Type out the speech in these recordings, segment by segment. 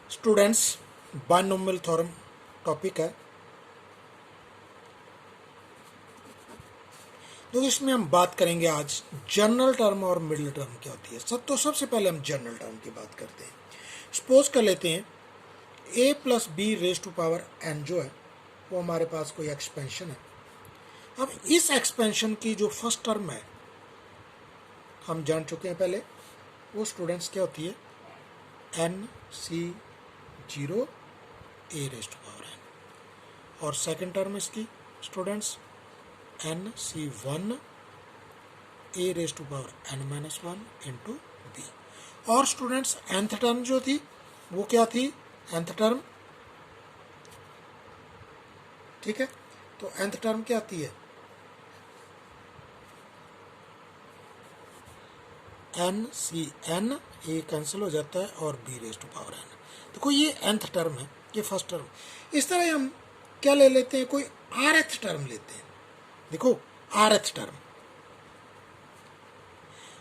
Students, binomial theorem topic है। तो इसमें हम बात करेंगे आज जनरल टर्म और मिडिल टर्म क्या होती है। तो सबसे पहले हम जनरल टर्म की बात करते हैं। सपोज कर लेते हैं a plus B raise to power n जो है वो हमारे पास कोई एक्सपेंशन है। अब इस एक्सपेंशन की जो फर्स्ट टर्म है हम जान चुके हैं पहले, वो स्टूडेंट्स क्या होती है, n/0 a raise to power n, और सेकेंड टर्म इसकी students n/1 a raise to power n-1 into B. और स्टूडेंट्स nth टर्म जो थी वो क्या थी, nth टर्म, ठीक है। तो nth टर्म क्या आती है, n/n, ए कैंसिल हो जाता है और b raise to power n। देखो ये nth टर्म है, ये फर्स्ट टर्म। इस तरह हम क्या ले लेते हैं, कोई rth टर्म लेते हैं। देखो rth term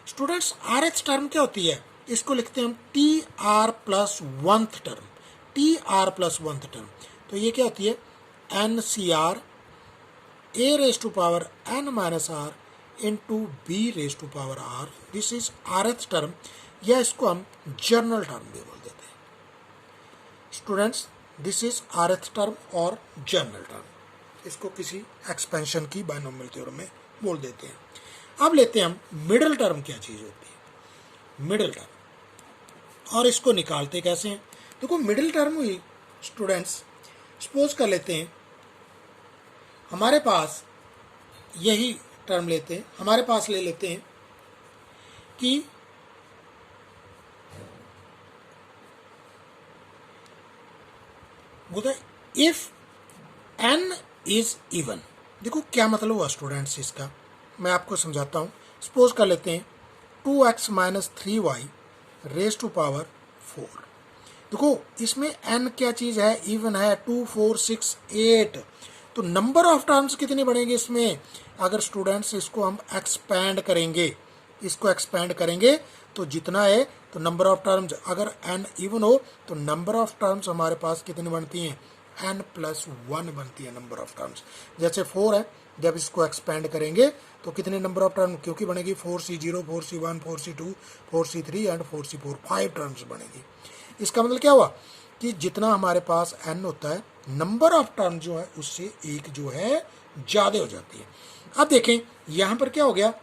students, rth term क्या होती है, इसको लिखते हैं हम tr plus oneth term, tr plus oneth term. तो ये क्या होती है, n/r a raise to power n-r into B raise to power r। This is rth term, या इसको हम जनरल टर्म भी बोल देते हैं। Students, this is rth term और जनरल टर्म, इसको किसी एक्सपेंशन की बायनोमियल थ्योरम में बोल देते हैं। अब लेते हैं हम मिडिल टर्म क्या चीज़ होती है, मिडिल टर्म, और इसको निकालते कैसे हैं। देखो मिडिल टर्म हुई स्टूडेंट्स, सपोज कर लेते हैं हमारे पास यही टर्म लेते हैं, हमारे पास ले लेते हैं कि इफ n इज इवन। देखो क्या मतलब हुआ स्टूडेंट्स इसका, मैं आपको समझाता हूँ। सपोज कर लेते हैं 2x minus 3y raise to power 4। देखो इसमें n क्या चीज़ है, इवन है, 2 4 6 8। तो नंबर ऑफ टर्म्स कितनी बढ़ेंगे इसमें, अगर स्टूडेंट्स इसको हम एक्सपैंड करेंगे, इसको एक्सपैंड करेंगे तो जितना है, तो नंबर ऑफ टर्म्स अगर n इवन हो तो नंबर ऑफ टर्म्स हमारे पास कितनी बनती हैं, n+1 बनती है नंबर ऑफ टर्म्स। जैसे 4 है, जब इसको एक्सपैंड करेंगे तो कितने नंबर ऑफ टर्म, क्योंकि बनेगी 4c0 4c1 4c2 4c3 and 4c4, 5 terms बनेगी। इसका मतलब क्या हुआ कि जितना हमारे पास n होता है, नंबर ऑफ टर्म जो है उससे एक जो है ज़्यादा हो जाती है। अब देखें यहाँ पर क्या हो गया,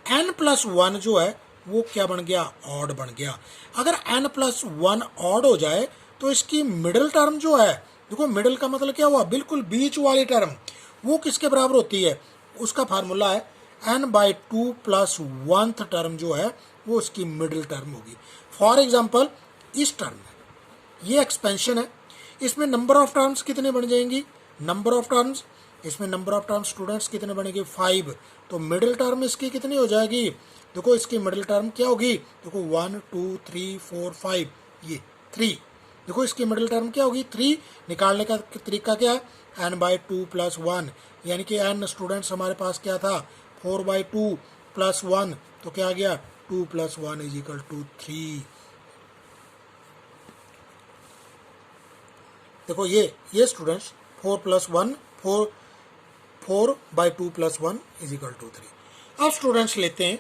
n+1 जो है वो क्या बन गया, ऑड बन गया। अगर n+1 ऑड हो जाए तो इसकी मिडिल टर्म जो है, देखो मिडिल का मतलब क्या हुआ, बिल्कुल बीच वाली टर्म, वो किसके बराबर होती है, उसका फार्मूला है n/2 प्लस वंथ टर्म जो है वो उसकी मिडिल टर्म होगी। फॉर एग्जाम्पल इस टर्म में ये एक्सपेंशन है, इसमें नंबर ऑफ टर्म्स कितने बन जाएंगी, नंबर ऑफ टर्म्स, इसमें नंबर ऑफ टर्म्स स्टूडेंट्स कितने बनेंगे, 5। तो मिडिल टर्म इसकी कितनी हो जाएगी, देखो इसकी मिडिल टर्म क्या होगी, देखो 1 2 3 4 5, ये 3। देखो इसकी मिडिल टर्म क्या होगी, 3। निकालने का तरीका क्या है, n/2 प्लस 1, यानी कि n स्टूडेंट्स हमारे पास क्या था, 4/2 प्लस 1, तो क्या आ गया, 2 + 1 = 3। देखो ये स्टूडेंट्स 4 + 1 4/2 + 1 = 3। अब स्टूडेंट्स लेते हैं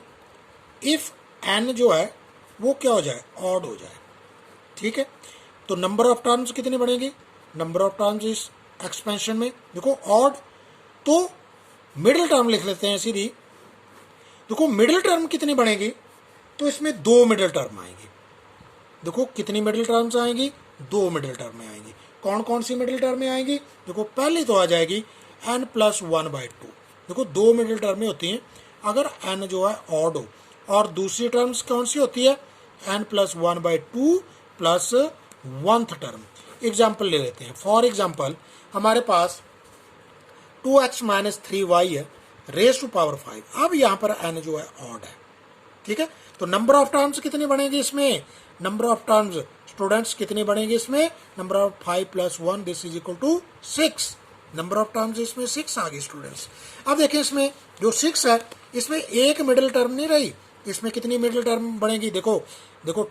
इफ n जो है वो क्या हो जाए, ऑड हो जाए, ठीक है। तो नंबर ऑफ टर्म्स कितने बढ़ेंगे, नंबर ऑफ टर्म्स इस एक्सपेंशन में, देखो ऑड, तो मिडिल टर्म लिख लेते हैं सीधी। देखो मिडिल टर्म कितनी बढ़ेगी, तो इसमें 2 मिडिल टर्म आएंगी। देखो कितनी मिडिल टर्म्स आएंगी, 2 मिडिल टर्म में आएंगी। कौन कौन सी मिडिल टर्म में आएंगी, देखो पहली तो आ जाएगी n+1/2। देखो 2 मिडिल टर्में होती हैं अगर n जो है ऑड हो, और दूसरी टर्म्स कौन सी होती है, n+1/2 plus oneth term. Example ले लेते हैं, फॉर एग्जाम्पल हमारे पास 2x माइनस 3y है रेज टू पावर 5। अब यहाँ पर n जो है ऑड है, ठीक है। तो नंबर ऑफ टर्म्स कितनी बनेगी इसमें, नंबर ऑफ टर्म्स स्टूडेंट्स कितनी बनेगी इसमें, number of 5 + 1 this = 6। Number of terms इसमें 6 आ गई स्टूडेंट्स। अब देखें इसमें जो 6 है, इसमें एक मिडिल टर्म नहीं रही, इसमें कितनी मिडिल टर्म बनेगी, देखो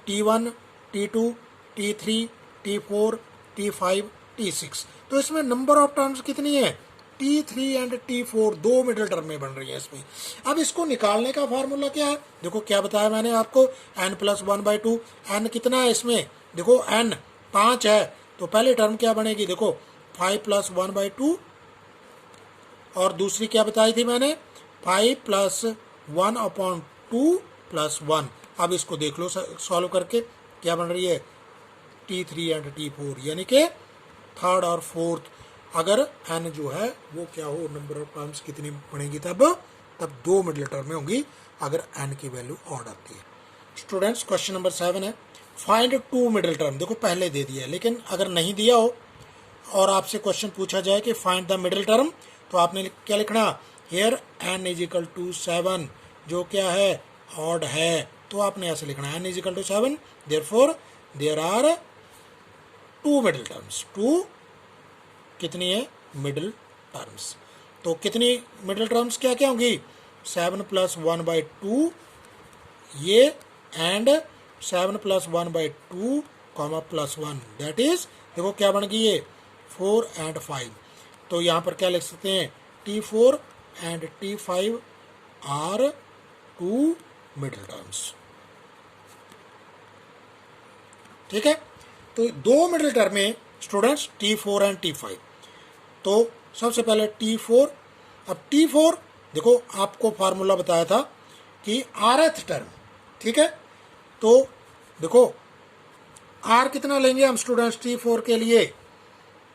T1 T2 T3, T4, T5, T6। तो इसमें नंबर ऑफ टर्म्स कितनी है? T3 एंड T4 दो मिडिल टर्म में बन रही है इसमें। अब इसको निकालने का फार्मूला क्या है? देखो क्या बताया मैंने आपको, n+1/2। n कितना है इसमें? देखो n 5 है, तो पहली टर्म क्या बनेगी? देखो 5+1/2, और दूसरी क्या बताई थी मैंने? 5+1/2 + 1। अब इसको देख लो सॉल्व करके, क्या बन रही है? T3 एंड T4, यानी कि थर्ड और फोर्थ। अगर n जो है वो क्या हो, नंबर ऑफ टर्म्स कितनी बनेगी? तब दो मिडिल टर्म में होंगी अगर n की वैल्यू ऑड आती है। स्टूडेंट्स क्वेश्चन नंबर 7 है, फाइंड टू मिडिल टर्म। देखो पहले दे दिया है, लेकिन अगर नहीं दिया हो और आपसे क्वेश्चन पूछा जाए कि फाइंड द मिडिल टर्म, तो आपने क्या लिखना? हेयर n = 7, जो क्या है? ऑड है। तो आपने ऐसे लिखना n = 7, therefore there are two middle terms. Two कितनी है? Middle terms. तो कितनी मिडिल टर्म्स क्या क्या होंगी? 7+1/2 ये, एंड 7+1/2, +1, दैट इज, देखो क्या बन गई ये? 4 एंड 5। तो यहाँ पर क्या लिख सकते हैं? T4 and T5 are two middle terms. ठीक है, तो दो मिडिल टर्म में स्टूडेंट्स T4 एंड T5। तो सबसे पहले T4। अब T4 देखो आपको फार्मूला बताया था कि rth टर्म, ठीक है? तो देखो r कितना लेंगे हम स्टूडेंट्स T4 के लिए?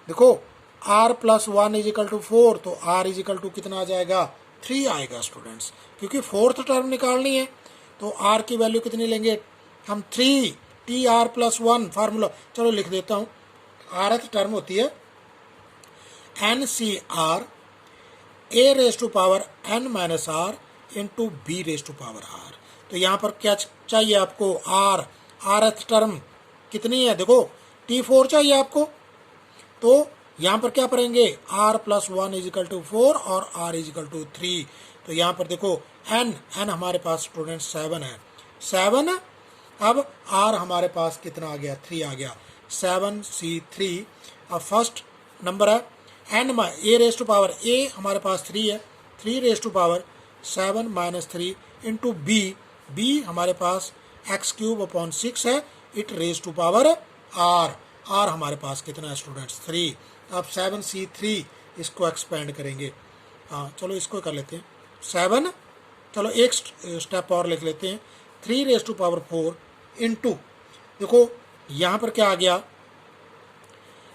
देखो r+1 = 4, तो r = कितना आ जाएगा? 3 आएगा स्टूडेंट्स, क्योंकि फोर्थ टर्म निकालनी है। तो r की वैल्यू कितनी लेंगे हम? 3, TR+1 फार्मूला, चलो लिख देता हूँ। rth टर्म होती है NCR a⁻n−r × b⁻r। तो यहाँ पर क्या चाहिए आपको? rth टर्म कितनी है? देखो T4 चाहिए आपको, तो यहाँ पर क्या करेंगे? r+1 = 4 और r = 3। तो यहाँ पर देखो n हमारे पास स्टूडेंट 7 है, 7। अब r हमारे पास कितना आ गया? 3 आ गया, 7C3। अब फर्स्ट नंबर है n a हमारे पास 3 है, 3⁻7 - 3 × b हमारे पास x³/6 है, r हमारे पास कितना है स्टूडेंट्स? 3। अब 7C3 इसको एक्सपेंड करेंगे। हाँ चलो इसको कर लेते हैं 7। चलो एक स्टेप और लिख लेते हैं, 3⁻4 × देखो यहाँ पर क्या आ गया?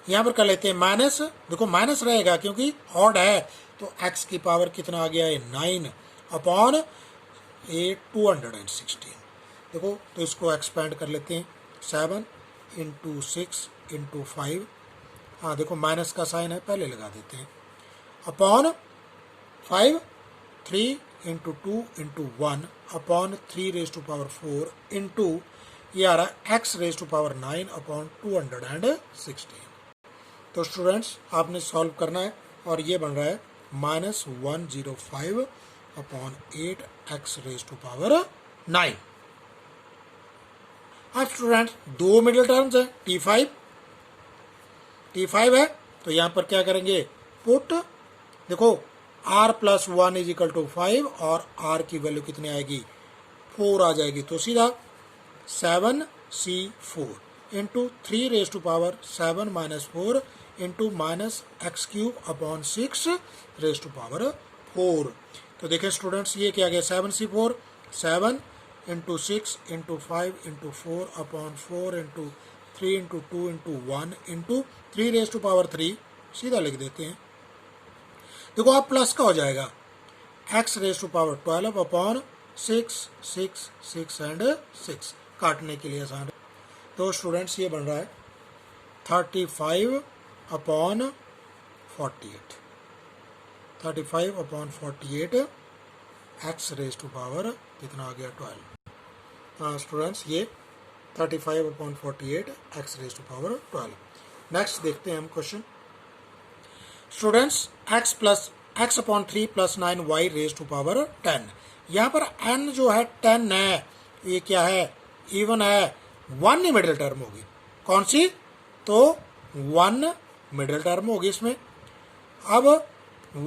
यहाँ पर कर लेते हैं माइनस। देखो माइनस रहेगा क्योंकि ऑड है, तो x की पावर कितना आ गया है? 9/216। देखो तो इसको एक्सपेंड कर लेते हैं, 7 × 6 × 5। हाँ देखो माइनस का साइन है, पहले लगा देते हैं, अपॉन 5, 3 × 2 × 1 अपॉन 3⁻4 × ये आ रहा है x⁻9/216। तो स्टूडेंट्स आपने सॉल्व करना है, और ये बन रहा है -105/8 x⁻9। अब स्टूडेंट्स दो मिडिल टर्म्स है, T5 है, तो यहाँ पर क्या करेंगे? पुट, देखो r+1 = 5 और r की वैल्यू कितनी आएगी? 4 आ जाएगी। तो सीधा 7C4 × 3⁻7 - 4 × -x³/6⁻4। तो देखें स्टूडेंट्स ये क्या गया? 7C4, 7 × 6 × 5 × 4 अपॉन 4 × 3 × 2 × 1 × 3⁻3 सीधा लिख देते हैं। देखो आप प्लस का हो जाएगा, x⁻12 अपॉन 6, 6, 6 एंड 6 काटने के लिए आसान है। तो स्टूडेंट्स ये बन रहा है 35/48, 35/48 x⁻, कितना आ गया? 12। हाँ स्टूडेंट्स ये 35/48 x⁻12। नेक्स्ट देखते हैं हम क्वेश्चन। Students x/3 + 9 y⁻10। यहाँ पर n जो है 10 है, ये क्या है? इवन है, 1 ही मिडिल टर्म होगी। कौन सी? तो 1 मिडिल टर्म होगी इसमें। अब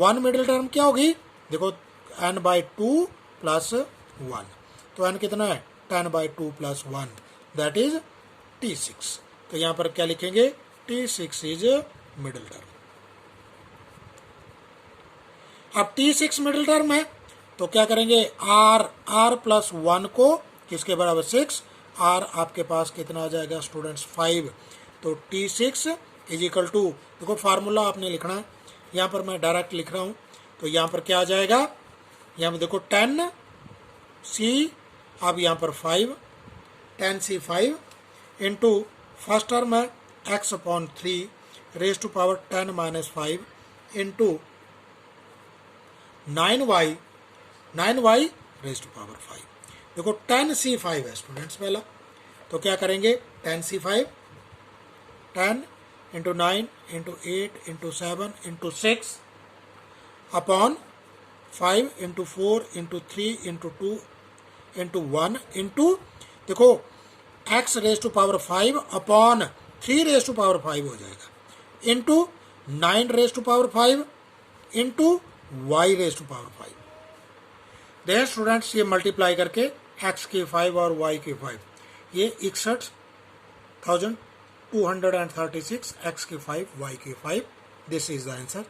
1 मिडिल टर्म क्या होगी? देखो n/2 प्लस 1, तो n कितना है? 10/2 प्लस 1, दैट इज T6। तो यहाँ पर क्या लिखेंगे? T6 is middle term. अब T6 मिडिल टर्म है तो क्या करेंगे? r प्लस 1 को किसके बराबर? 6। r आपके पास कितना आ जाएगा स्टूडेंट्स? 5। तो T6 इज इक्वल टू, देखो फार्मूला आपने लिखना है, यहाँ पर मैं डायरेक्ट लिख रहा हूँ। तो यहाँ पर क्या आ जाएगा? यहाँ पर देखो 10c, अब यहाँ पर 5, 10c5 इंटू फर्स्ट टर्म है x/3 raise to power 10 minus 5 into 9y raise to power 5। देखो 10c5 है स्टूडेंट्स पहला, तो क्या करेंगे? 10c5 10 into 9 into 8 into 7 into 6 upon 5 into 4 into 3 into 2 into 1 into, देखो x raise to power 5 upon 3 raise to power 5 हो जाएगा, into 9 raise to power 5 into y raise to power 5। देखिए स्टूडेंट्स, ये मल्टीप्लाई करके x की 5 और y की 5, ये 61,236, x की 5 y की 5, दिस इज द आंसर।